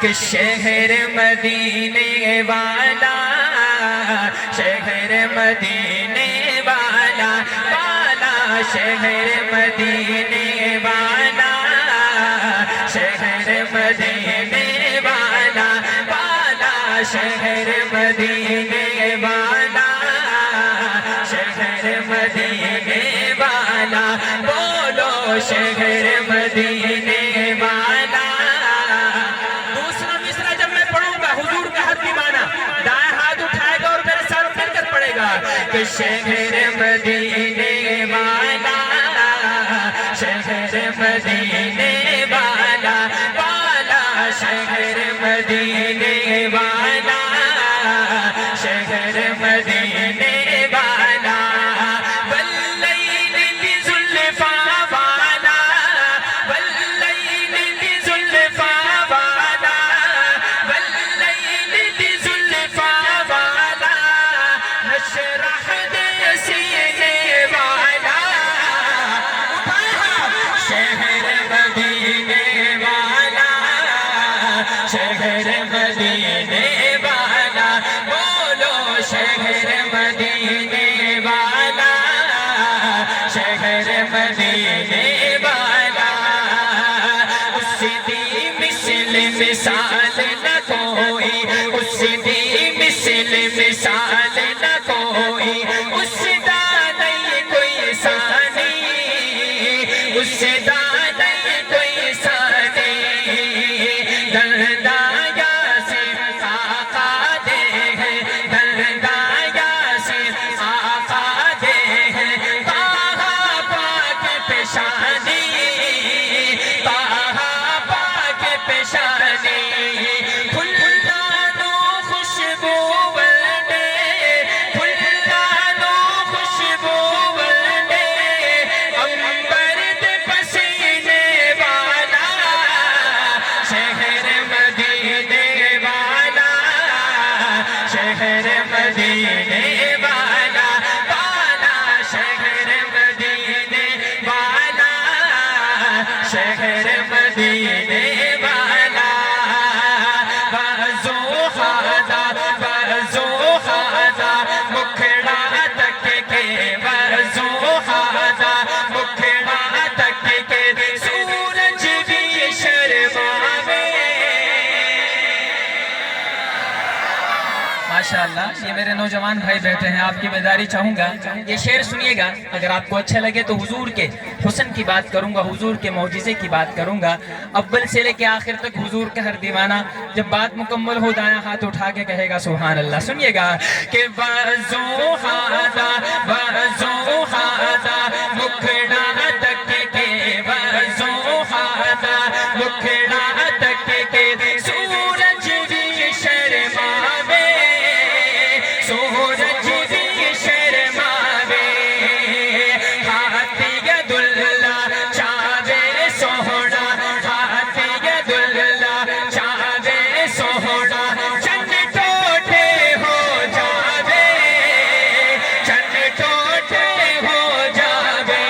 کہ شہر مدینے والا، شہر مدینے والا، والا شہر مدینے والا، شہر مدینے والا، والا شہر مدینے والا، شہر مدینے والا، بولو شہر مدینے والا۔ دوسرا مصرع جب میں پڑھوں گا حضور کا حتمی معنی، دائیں ہاتھ اٹھائے گا اور میرے ساتھ مل کر پڑھے گا کہ شہر مدینے والا، شہر مدینے والا، والا شہر مدینے والا، شہر مدینے والا، واللیل بزلفا والا، واللیل بزلفا والا، واللیل بزلفا والا، نشرح دے سینے والا، شہر مدینے والا، شہر مدینے والا، بولو شہر مدینے والا، شہر مدینے والا۔ اس دی مثل مثال نہ کوئی، اس دی مثل مثال نہ کوئی، اس دا نہیں کوئی ثانی، اس دا نہیں کوئی ثانی، دردہ یاسر آقا دے ہیں، دردہ یاسر آقا دے ہیں، طٰہٰ پاک پیشانی، طٰہٰ پاک پیشانی، پھلانو خوشبو ورنے، پھلانو خوشبو ورنے، عنبر دے پسینے والا، شہر مدینے والا، شہر مدینے والا، والا شہر مدینے والا، شہر مدینے والا، بازو خادا، بازو خادا، مکھڑا تک کے، بازو خادا، مکھڑا تک کے، سورج بھی شرماوے۔ ماشاءاللہ، یہ میرے نوجوان بھائی بیٹھے ہیں، آپ کی بیداری چاہوں گا، یہ شعر سنیے گا، اگر آپ کو اچھا لگے تو حضور کے حسن کی بات کروں گا، حضور کے معجزے کی بات کروں گا، اول سے لے کے آخر تک حضور کا ہر دیوانہ جب بات مکمل ہو دایاں ہاتھ اٹھا کے کہے گا سبحان اللہ۔ سنیے گا کہ بازو خادا، بازو خادا، مکھڑا تک کے، بازو خادا، مکھڑا تک کے، سورج بھی شرماوے، سورج بھی شرماوے، ہاتھ ید اللہ چاوے سوہنا، ہاتھ ید اللہ چاوے سوہنا، چند ٹوٹے ہو جاوے، چند ٹوٹے ہو جاوے،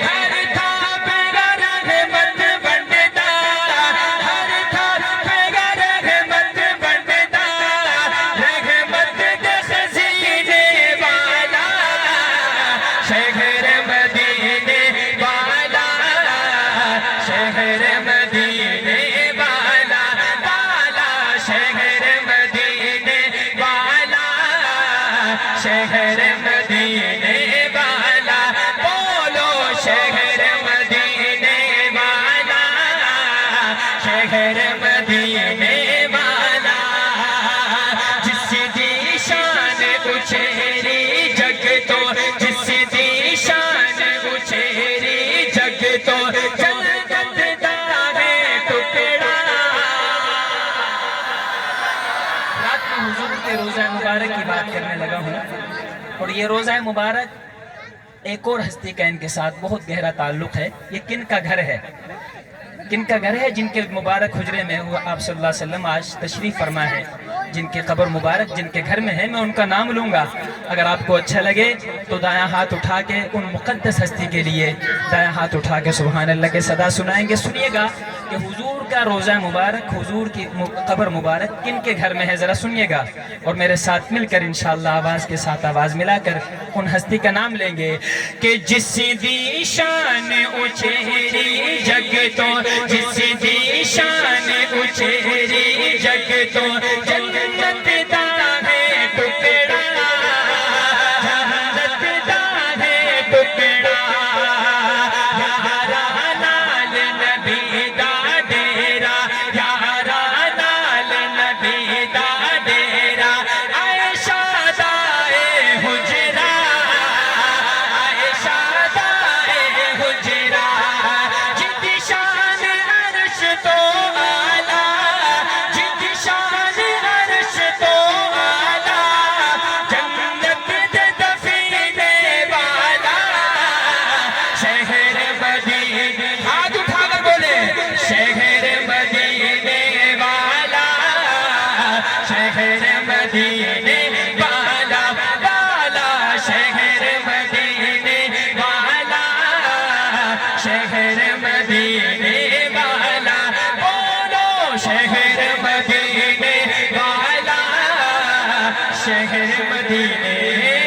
ہر تھا پیگا رحمت بنتا، ہر تھا پیگا رحمت بنتا، رحمت دے خزینے والا، شہر مدینے والا، شہر مدینے والا، والا شہر مدینے والا، شہر مدینے والا، بولو شہر مدینے والا، شہر مدینے والا، جس دی شان اچھیری جگ تو، جس دی شان اچھیری جگ تو، جنت دا ہے ٹکڑا۔ رات میں حضور کے روزہ مبارک کی بات کرنے لگا ہوں، اور یہ روزہ مبارک ایک اور ہستی کا ان کے ساتھ بہت گہرا تعلق ہے۔ یہ کن کا گھر ہے؟ کن کا گھر ہے؟ جن کے مبارک حجرے میں آپ صلی اللہ علیہ وسلم آج تشریف فرما ہے، جن کے قبر مبارک جن کے گھر میں ہے، میں ان کا نام لوں گا۔ اگر آپ کو اچھا لگے تو دایاں ہاتھ اٹھا کے ان مقدس ہستی کے لیے دایاں ہاتھ اٹھا کے سبحان اللہ کے صدا سنائیں گے۔ سنیے گا کہ حضور کا روزہ مبارک، حضور کی قبر مبارک کن کے گھر میں ہے ذرا سنیے گا، اور میرے ساتھ مل کر انشاءاللہ آواز کے ساتھ آواز ملا کر ان ہستی کا نام لیں گے کہ جس دی شان اچھیری جگ تو، جس دی شان اچھیری جگ تو جنت دا ہے ٹکڑا، جنت دا ہے ٹکڑا، یارا نال نبی دا ڈیرا، یارا نال نبی دا ڈیرا، عائشہ دا حجرا، عائشہ دا حجرا، جدی شان عرش تو آلہ، جدی شان عرش تو آلہ، جنت دے دفینے والا، شہر مدینے، ہاتھ اٹھا کر بولے، شہر مدینے والا، شہر مدینے والا، والا شہر مدینے والا، شہر مدینے والا، بولو شہر مدینے والا، شہر مدینے